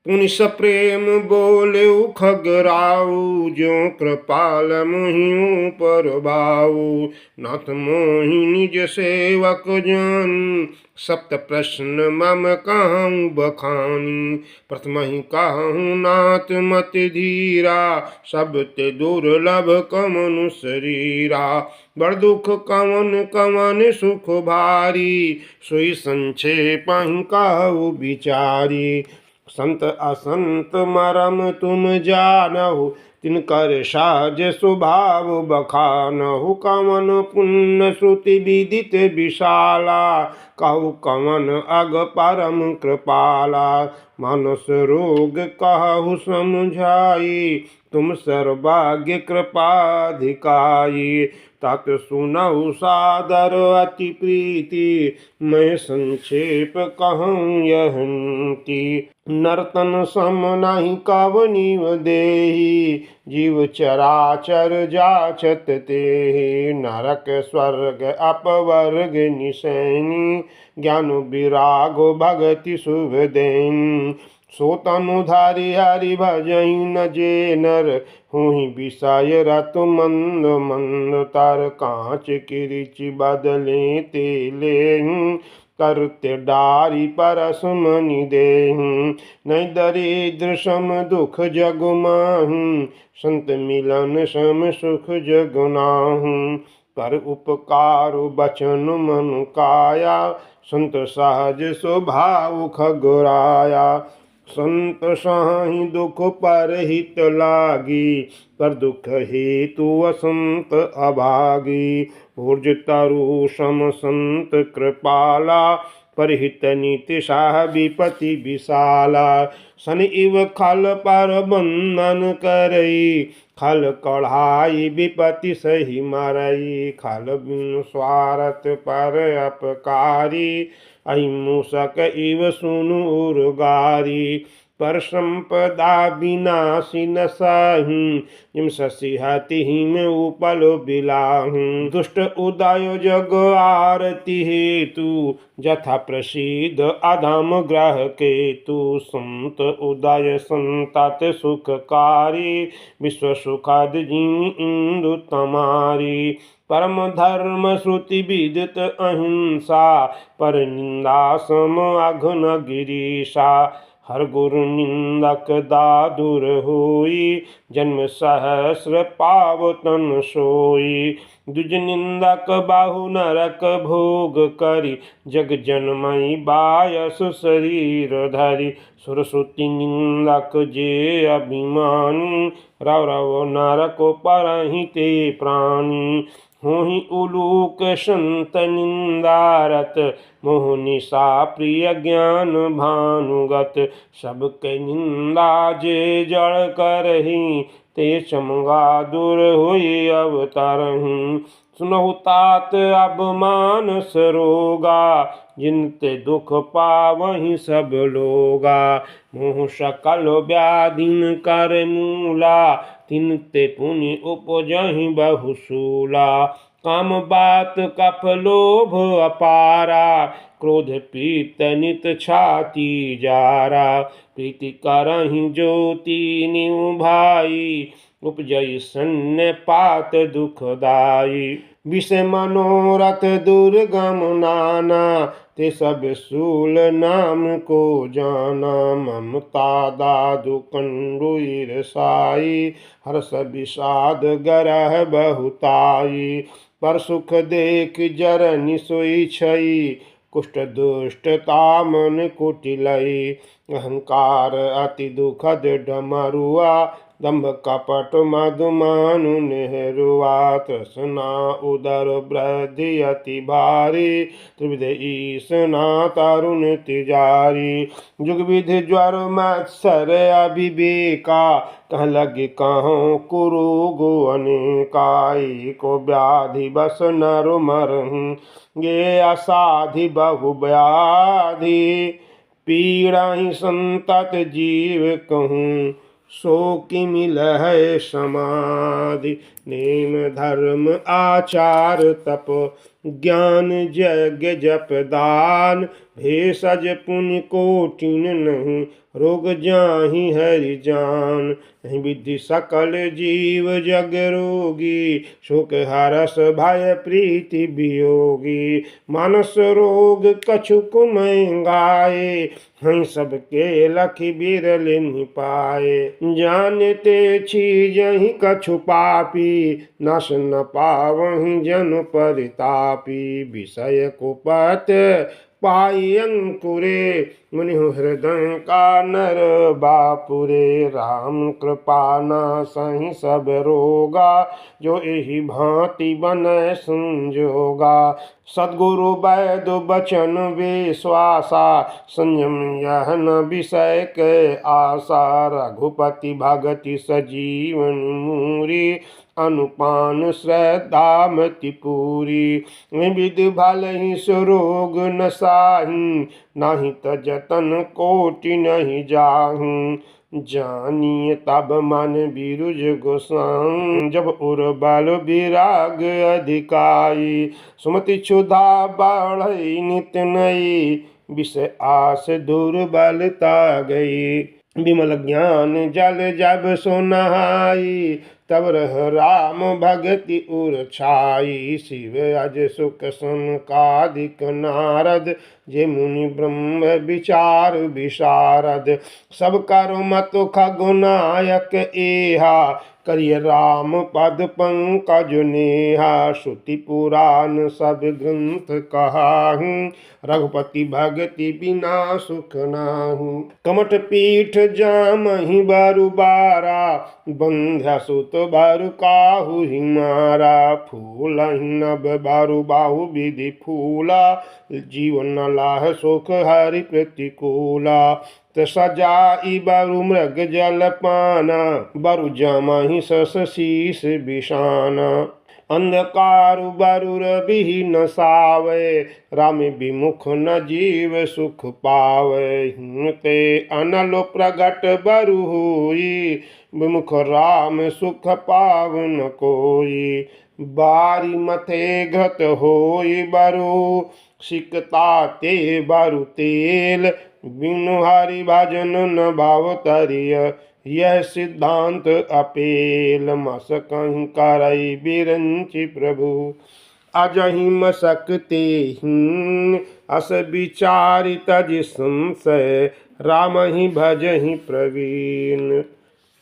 पुनि सप्रेम बोले खगराऊ, ज्यों कृपाल मुहिं पर भाऊ। नाथ मोहि निज सेवक जानी, सप्त प्रश्न मम कहूँ बखानी। प्रथम ही कहूँ नाथ मति धीरा, सब ते दुर्लभ कमनु शरीरा। बड़ दुख कवन कवन सुख भारी, सोई संक्षेप कहु विचारी। संत असंत मरम तुम जानहु, तिनकर साज स्वभाव बखानहु। कवन पुण्य श्रुति विदित विशाला, कहु कवन अग परम कृपाला। मानस रोग कहु समझाई, तुम सर्वज्ञ कृपाधिकाई। तात सुनहु सादर अति प्रीति, मैं संक्षेप कहूँ यहंती। नर्तन सम नहीं कवनीव देहि, जीव चराचर जाचत तेहि। नरक स्वर्ग अपवर्ग निसैनी, ज्ञान विराग भगति शुभ देन। सो तनुधारी हरि भजहि न जे नर, हुहि विषय रत मंद मंद तर। कांच किरिच बदले तेले, करते डारी परस मनि देहु। नहीं दरिद्र सम दुख जग माहु, संत मिलन सम सुख जग नाहु। कर उपकार बचन मन काया, संत सहज स्वभाव खगराया। संत साहि दुख पर हित लागी, पर दुख हेतु असंत अभागी। ऊर्ज तरु सम संत कृपाला, परहित नीति साह विपति विशाला। सन इव खल पर बंधन करई, खल कढ़ाई विपति सही मरई। खल बिनु स्वार्थ पर अपकारी, अहि मूषक इव सुनु उर्गारी। पर संपदा विनाशी न साहू, जिम शशि हति हिम उपल बिलाहू। दुष्ट उदय जग आरती हेतु, जथा प्रसिद्ध अधम ग्रह केतु। संत उदय संतत सुखकारी, विश्व सुखद जिमि इंदु तमारी। परम धर्म श्रुति विदित अहिंसा, पर निंदा सम अघन गिरीशा। हर गुरु निंदक दादुर होई, जन्म सहस्र पाव तन सोई। दुज निंदक बाहु नरक भोग करी, जग जनमई बायस शरीर धरी। सरस्वती निंदक जे अभिमानी, रव रव नरक परहि ते प्राणी। होहि उलूक संत निंदारत, मोह निशा प्रिय ज्ञान भानुगत। सबके निंदा जे जड़ करही, ते समगा दूर हुई अवतारही। सुनहु तात अब मानस रोगा, जिनते दुख पावहि सब लोगा। मोह सकल व्याधिन कर मूला, तिनते पुनि उपजहि बहुसूला। काम बात कफ लोभ अपारा, क्रोध पीत नित छाती जारा। प्रीति करहि ज्योति निभाई, उपजई सन्य पात दुखदाई। विषय मनोरथ दुर्गम नाना, ते सब सूल नाम को जाना। ममता दादु कंडु ईर्षाई, हर्ष विषाद गरह बहुताई। पर सुख देख जरनि सोई छई, कुष्ठ दुष्टता मन कुटिलई। अहंकार अति दुखद डमरुआ, दंभ कपट मधुमानु नेहरुआ। तृष्णा उदर वृद्धि अति भारी, त्रिविध ईसना तरुण तिजारी। जुग विधि ज्वर मत्सर अविवेका, कह लगे कहों कुरु गो अनेकाई। को व्याधि बस नर मरहूँ, ये असाधि बहु व्याधि। पीड़ा ही संतत जीव कहूँ, सो कि मिल है समाधि। नेम धर्म आचार तप, ज्ञान यज्ञ जप दान भेषज पुण्य कोटिन नहीं रोग जाहि हरि जान। विधि सकल जीव जग रोगी शोक हरस भय प्रीति वियोगी। मानस रोग कछुक महंगाए हई सबके लखि बिरल निपाए। जानते छीजहि कछु पापी नस न पावहि जन परितापी। विषय कुपथ पाई अंकुरे मुनि हृदय का नर बापुरे। राम कृपा नासहि सब रोगा जो एहि भांति बनय संजोगा। सद्गुरु वैद बचन विश्वासा संयम यह न विषय के आशा। रघुपति भगति सजीवन मूरी अनुपान श्रद्धा मति पूरी। विधि भलहि सुरोग न साहि नाही त जतन कोटि नहीं जाहु। जानिए तब मन बिरुज गोसाई जब उर बल विराग अधिकाई। सुमति क्षुधा बढ़ई नित नई विषय आस दुर्बलता गई। विमल ज्ञान जल जब सो नहाई तब रह राम भगति उर छाई। शिव अज सुख सनकादिक नारद जे मुनि ब्रह्म विचार विशारद। सब करु मत खगुनायक एहा करिय राम पद पंकज नेहा। श्रुति पुराण सब ग्रंथ कहाहू रघुपति भगति बिना सुख नाहू। कमठ पीठ जामहि बरु बारा बंध्या सुत बरु काहू ही मारा। फूलहि नभ बरु बाहु विधि फूला जीवन लाह सुख हरि प्रतिकूला। सजाई बरु मृग जल पाना बरु जमहि सस शीस बिशाना। अंधकार बरु रवि न सावे राम विमुख न जीव सुख पावे। हिमते अनल प्रगट बरु होई विमुख राम सुख पावन कोई। बारी मथे घृत होई बरु सिकता ते बरु तेल बिनु हरि भजन न भाव तरिय। यह सिद्धांत अपेल मस कहीं करई बिरंचि प्रभु। अजहि मसकते ही अस विचारि तज संशय राम ही भजहि प्रवीण।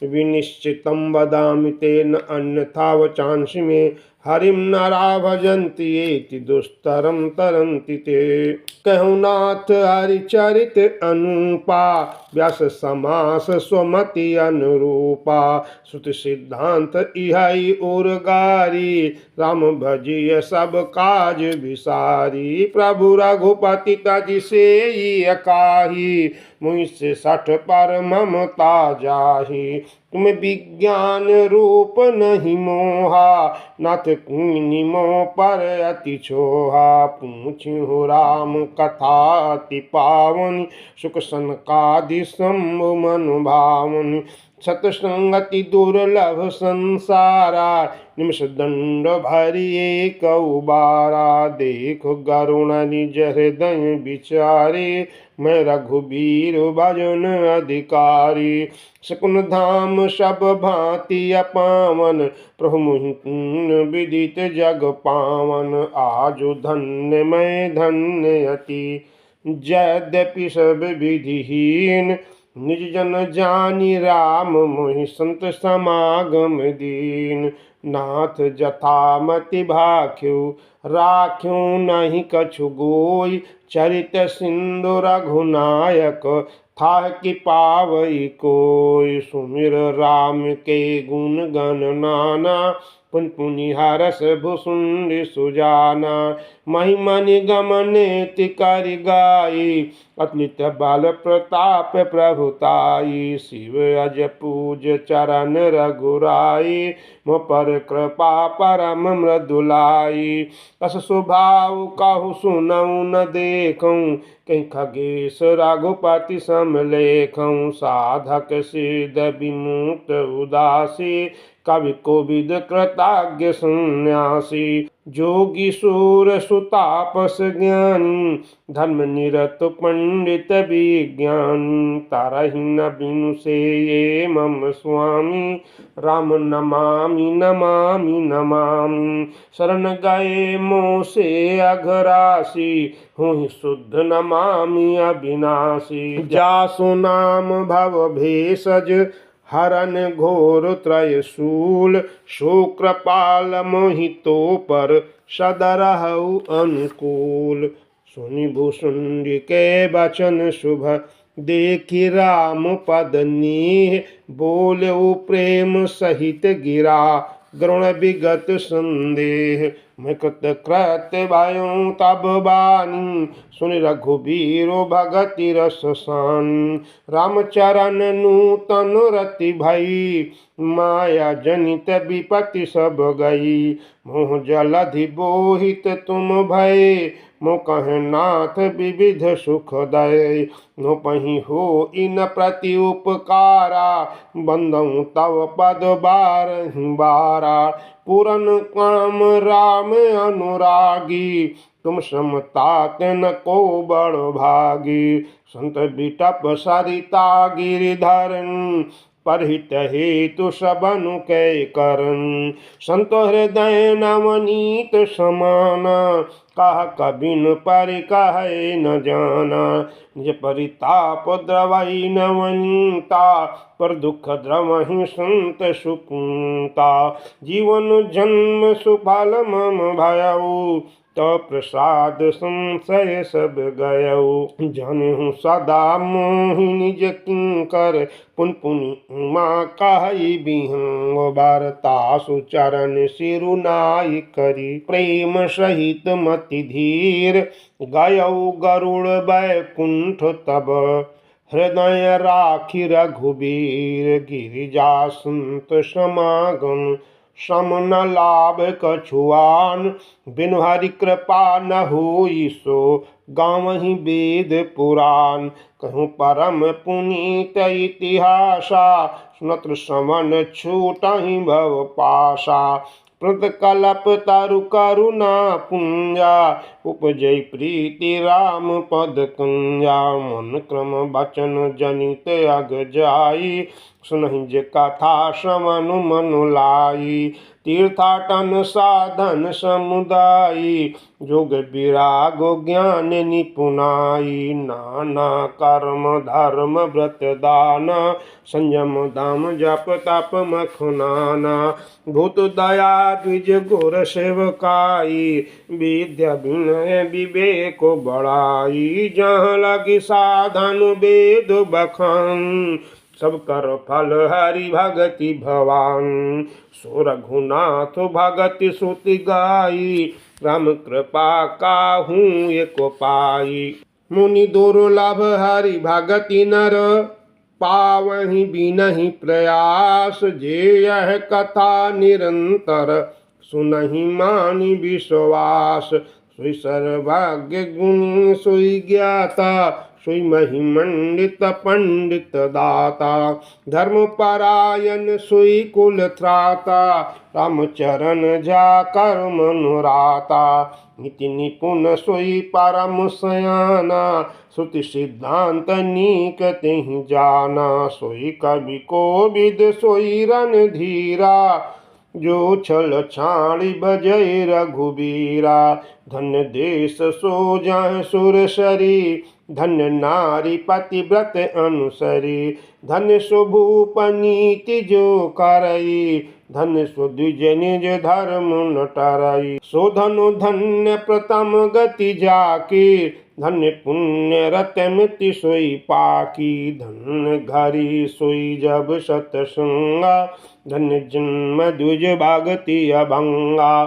विनिश्चितं वदामि तेन अन्यथा वचांसि मे हरिं नरा भजन्ति एति दुस्तरं तरन्ति ते। कहु नाथ हरिचरित अनुपा व्यास समास स्वमति अनुरूपा। श्रुति सिद्धांत इहै उर्गारी राम भजिय सब काज विसारी। प्रभु रघुपति तज सेई एकाही मुझसे सठ पर ममता जाही। तुम विज्ञान रूप नहीं मोहा नाथ कुनि मोह पर अति छोहा। पूछ्यु राम कथा अति पावन सुख सनकादि शंभु मनु भावन। सतसंगति दुर्लभ संसारा निमिष दंड भरिए कौबारा। देखो गरुण निज हृदय विचारे मैं रघुबीर भजन अधिकारी। शकुन धाम सब भांति अपावन प्रभु मुहि विदित जग पावन। आजु धन्य मैं धन्य अति यद्यपि सब विधिहीन निज जन जानी राम मोहि संत समागम दीन। नाथ जथामति भाख्यु राख्यु नहीं कछु गोई चरित सिंधु रघुनायक था कि पावई कोई। सुमिर राम के गुण गण नाना पुन पुनि हरस भुसुंड सुजाना। महिमा निगम नेति कर गाई अतुलित बल प्रताप प्रभुताई। शिव अज पूज चरण रघुराई मो पर कृपा परम मृदुलाई। अस स्वभाव कहु सुनऊ न देखऊँ कहीं खगेश रघुपति समलेखऊँ। साधक सिद्ध विमुक्त उदासी कवि कोविद कृतज्ञ सन्यासी। जोगी सूर सुतापस ज्ञानी, धर्म निरत पंडित विज्ञानी। तारहीन बिनु से ये मम स्वामी, राम नमामि नमामि नमामि। शरण गए मोह से अघरासी, हूँ शुद्ध नमामि अविनाशी। जासु नाम भव भेषज, हरन घोर त्रयशूल। शुक्रपाल मोहितो पर, सदरहु अनुकूल। सुनि भुसुंडी के बचन शुभ, देखि राम पद नीह। बोले प्रेम सहित गिरा, गरुण विगत संदेह। मृत कृत्य भयो तब बानी, सुनि रघुबीर भगति रस सानी। रामचरण नूतन रति भई, माया जनित विपत्ति सब गई। मोह जलधि बोहित तुम भय, मो कह नाथ विविध सुख दय। नो पही हो इन प्रति उपकारा, बंदऊ तव पद बारहि बारा। पूरन काम राम अनुरागी, तुम समतात न को बड़ भागी। संत बिटप सरिता गिरिधरन, परहित हेतु सबनु कै करन। संत हृदय नवनीत समाना, कह कबिन परि कहे न जाना। निज परिताप द्रवई नवनीता, पर दुख द्रवहि संत सुपुंता। जीवन जन्म सुफल मम भयऊ, तो प्रसाद संशय सब गयऊ। जनहु सदा मोहि निज किंकर, पुन पुनि उमा कहि बिहंग। वारता सुचरण सिरुनाई करी, प्रेम सहित मति धीर। गयऊ गरुड़ बैकुंठ तब, हृदय राखि रघुबीर। गिरिजा संत समागम, सम न लाभ कछुआन। बिनु हरि कृपा न होई सो, गावहीं वेद पुराण। कहूँ परम पुनीत इतिहासा, सुनत श्रवण छूटहि भव पासा। कल्प तरु करुणा पुंजा, उपजय प्रीति राम पद कुंजा। मन क्रम बचन जनित अग जाई, सुनहि जे कथा श्रवण मनु लाई। तीर्थाटन साधन समुदायी, जोग विराग ज्ञान निपुनाई। नाना कर्म धर्म व्रत दान, संयम दाम जप तप मखनाना। भूत दया द्विज गुर सेवकाई, विद्या विनय विवेक बड़ाई। जहाँ लगी साधन वेद बखान, सब कर फल हरि भगति भवान। सो रघुनाथ भगति श्रुति गाई, राम कृपा काहू एक पाई। मुनि दुर्लभ हरि भगति नर, पावहि बिनहि प्रयास। जे यह कथा निरंतर, सुनहि मानि विश्वास। सोई सर्वज्ञ गुणी सोई ज्ञाता, सोई महिमंडित पंडित दाता। धर्म परायण सोई कुल त्राता, रामचरण जाकर मनुराता। नीति निपुण सोई परम सयाना, श्रुति सिद्धांत नीक तेहि जाना। सोई कवि कोविद सोई रणधीरा, जो छल छाणी बजै रघुबीरा। धन्य देश सो जाय सुरसरी, धन्य नारी पतिव्रत अनुसरी। धन्य सुभूप नीति जो करई, धन्य सुद्विज निज धर्म न टरई। सो धनु धन्य प्रथम गति जाकी, धन्य पुण्य रतमिति सोई पाकी। धन्य घरी सोई जब सतसंगा, धन्य जन्म द्विज भागति अभंगा।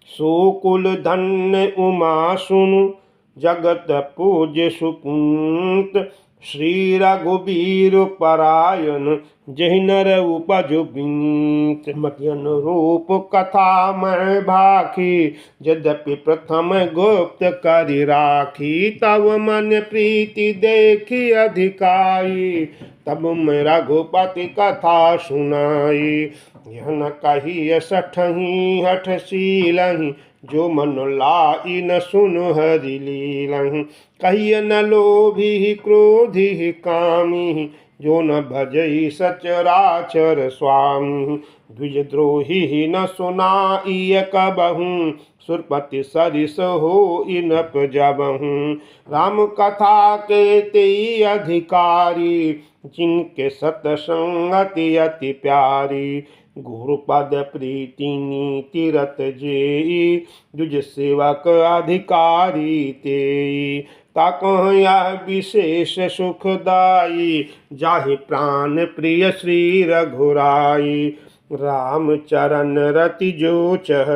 सो कुल धन्य उमा सुनु, जगत पूज्य सुपुंत। श्री रघुबीर परायण, जहि नर उपजु बीत। मति अनुरूप कथा मैं भाखी, यद्यपि प्रथम गुप्त करि राखी। तब मन प्रीति देखी अधिकाई, तब मैं रघुपति कथा सुनाई। यह न कही सठही हठशीलहि, जो मन लाई न सुन हरि लीलहि। कहिय न लोभी क्रोधी कामी, जो न भजई सचराचर स्वामी। द्विजद्रोही न सुनाई कबहूँ, सुरपति सरिस हो इन जबहूँ। राम कथा के ते अधिकारी, जिनके सतसंगति अति प्यारी। गुरुपद प्रीति नीति रत जेई, दुज सेवक अधिकारी तेई। ताकह यह विशेष सुखदाई, जाहि प्राण प्रिय श्री रघुराई। राम चरण रति जो चह,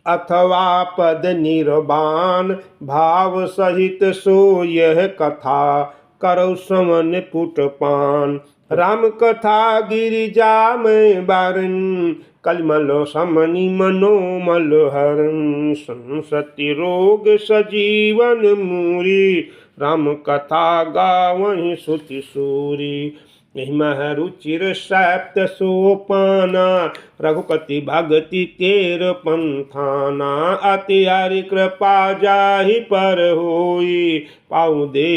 अथवा पद निर्वाण। भाव सहित सो यह कथा, करौ समन पुट पान। राम कथा गिरिजा में बारन, कलमल समनि मनोमल हरन। संसति रोग सजीवन मूरी, राम कथा गावहि सुति सूरी। मह रुचिर सप्त सोपाना, रघुपति भगति केर पंथाना। अति हरि कृपा जाहि पर होई, पाऊ दे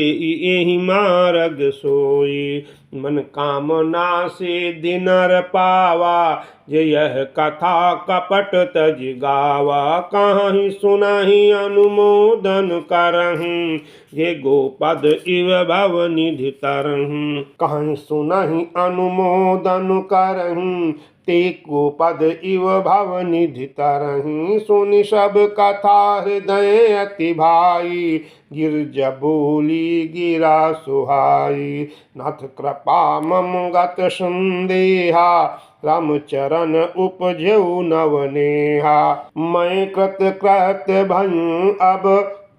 एहि मार्ग सोई। मन कामना से दिनर पावा, जे यह कथा कपट तज गावा। कहीं सुनहि अनुमोदन करहूँ, जे गोपद इव भव निधि तरहूँ। कहीं सुनहि अनुमोदन करहूँ, ते गोपद इव भव निधि तरहूँ। सुनि सब कथा हृदय अति भाई, गिरज बोली गिरा सुहाई। नाथ कृपा मम गत संदेहा, राम चरण उपजऊ नवनेहा। मैं कृत कृत भयूँ अब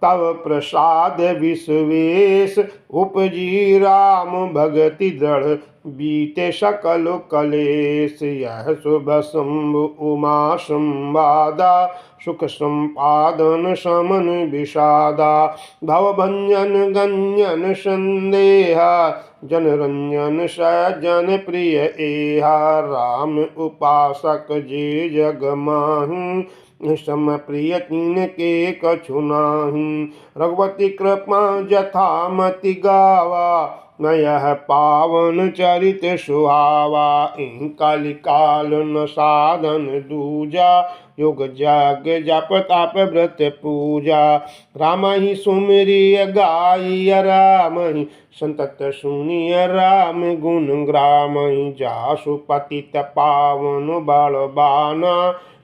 तव प्रसाद विश्वेश। उपजी राम भगति दृढ़, बीते सकल कलेश। यह शुभ शंभु उमा संवादा, सुख संपादन समन विषादा। भवभंजन गंजन संदेहा, जन रंजन सज्जन प्रिय एहा। राम उपासक जे जग माही, सम प्रिय तीन के कछु नाही। रघुपति कृपा जथा मति गावा, न यह पावन चरित सुहावा। इन कलिकाल न साधन दूजा, योग जग जप तप व्रत पूजा। राम ही सुमिरिय गाई राम ही, संतत सुनिय राम गुण ग्राम ही। जासु पतित पावन बलबाना,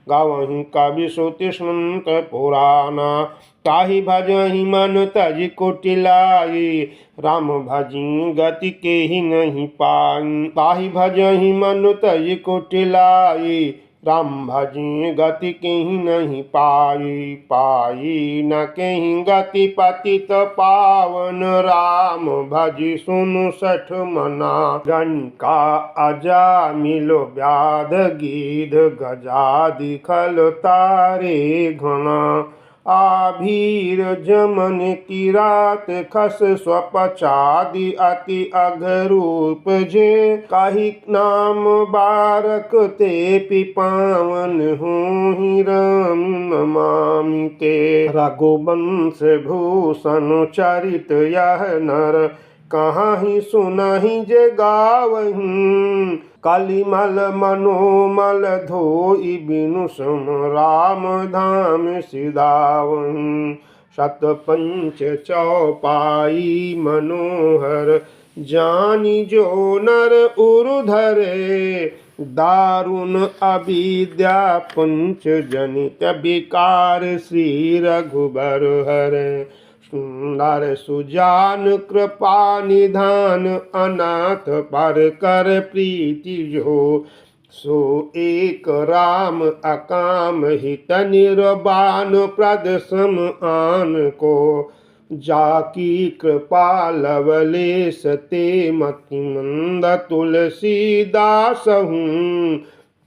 गावहि कवि श्रुति संत पुराना। ताहि भजहि मन तज कुटिलाई, राम भजी गति के ही नहीं पाई। ताहि भजहि मन तज कुटिलाई, राम भजी गति के ही नहीं पाई। पाई न कहीं गति पतित पावन, राम भजी सुनु सठ मना। गणिका अजा मिलो व्याध गीध, गजादि खल तारे घना। आभीर जमन की रात खस स्वपचादि, अति अघरूप जे। काही नाम बारक ते पिपावन, होहि राम नमामि ते। रघुवंश भूषण चरित यह नर, कहाँ ही सुनहि जे गावहीं। कलिमल मनोमल धोई, बिनु सम राम धाम सिधावहीं। शतपंच चौपाई मनोहर, जानी जो नर उरु धरे। दारुण अविद्या पंच जनित विकार, श्री रघुबर हरे। सुंदर सुजान कृपा निधान, अनाथ पर कर प्रीति जो। सो एक राम अकाम हित निर्वाण, प्रद सम आन को। जाकी कृपा लवलेश ते, मति मंद तुलसीदास हूँ।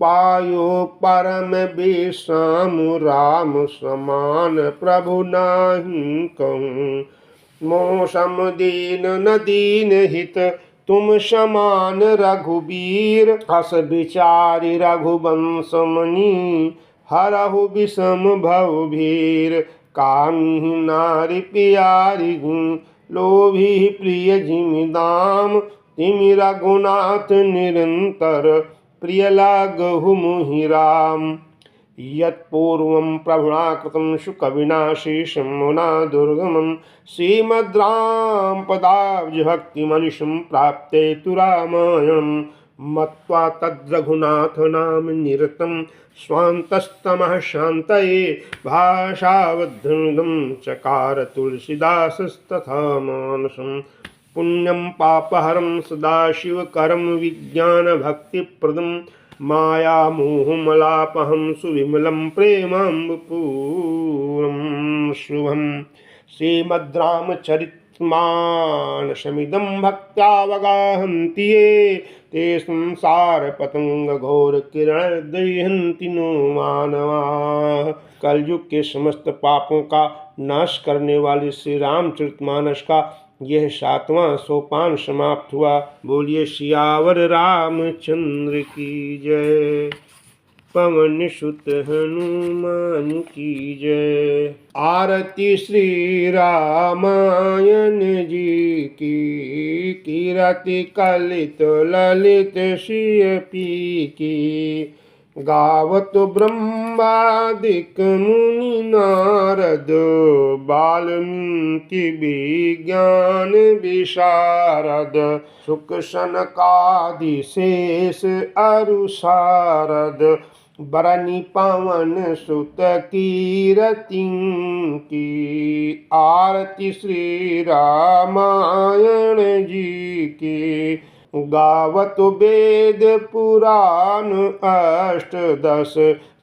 पायो परम बेसाम, राम समान प्रभु नाही कहूँ। मोसम दीन न दीन हित, तुम समान रघुबीर हस विचारि रघुवंश मुनि हरहु विषम भव भीर कामी नारी प्यारी लोभी प्रिय जिमि दाम तिमि रघुनाथ निरंतर प्रिय लागहु मुहि राम यत्पूर्वं प्रभुना कृतं शुकविना शेषमुना दुर्गमं श्रीमद्राम पदाब्जभक्तिमनिशं प्राप्ते तु रामायणं मत्वा तद्रघुनाथनाम निरतं स्वान्तस्तमः शान्तये भाषावद्धं चकार तुलसीदासस्तथा मानसम् पुण्यं पापहरं सदाशिवकरं विज्ञानभक्तिप्रदं मायामोहमलापहं सुविमलं प्रेमाम्बपूरं शुभं श्रीमद्रामचरितमानसमिदं भक्त्यावगाहन्ति ये ते संसारपतंगघोरकिरणदह्यन्ति नो मानवाः। कलयुग के समस्त पापों का नाश करने वाले श्री रामचरितमानस का यह 7वां सोपान समाप्त हुआ। बोलिए सियावर रामचंद्र की जय, पवन सुत हनुमान की जय। आरती श्री रामायण जी की, कीरति कलित ललित श्रीयपी की। गावत ब्रह्मादिक मुनि नारद, वाल्मीकि विज्ञान विशारद। शुक सनकादि शेष अरु शारद, बरनि पवन सुत कीरति की। आरती श्री रामायण जी की। गावत वेद पुराण अष्टदश,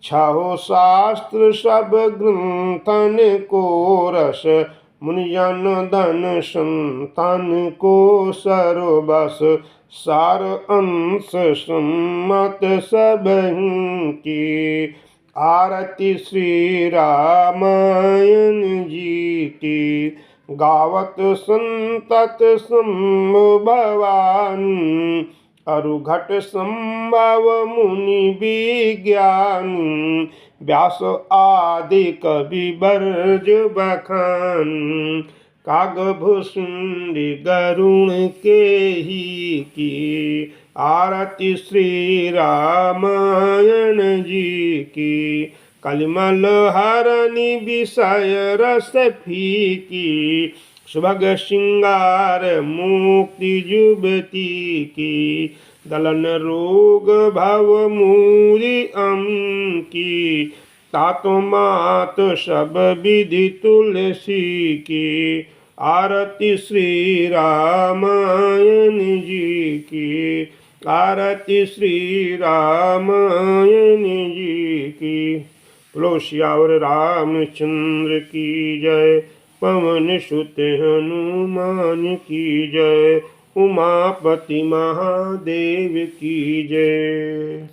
छहो शास्त्र सब ग्रंथन को रस। मुनिजन धन संतन को सर्वस, सार अंश सम्मत सबहि की। आरती श्री रामायण जी की। गावत संतत संभवानी, अरुघट संभव मुनि विज्ञानी। व्यास आदि कवि बर्ज बखानी, कागभूषुंडी गरुण के ही की। आरती श्री रामायण जी की। कलिमल हरनि विषय रस फीकी, सुभग श्रृंगार मुक्ति जुबती की। दलन रोग भव मूरि की, तातो मात सब विधि तुलसी की। आरती श्री रामायण जी की। आरती श्री रामायण जी की। बोलो सियावर रामचंद्र की जय, पवन सुत हनुमान की जय, उमापति महादेव की जय।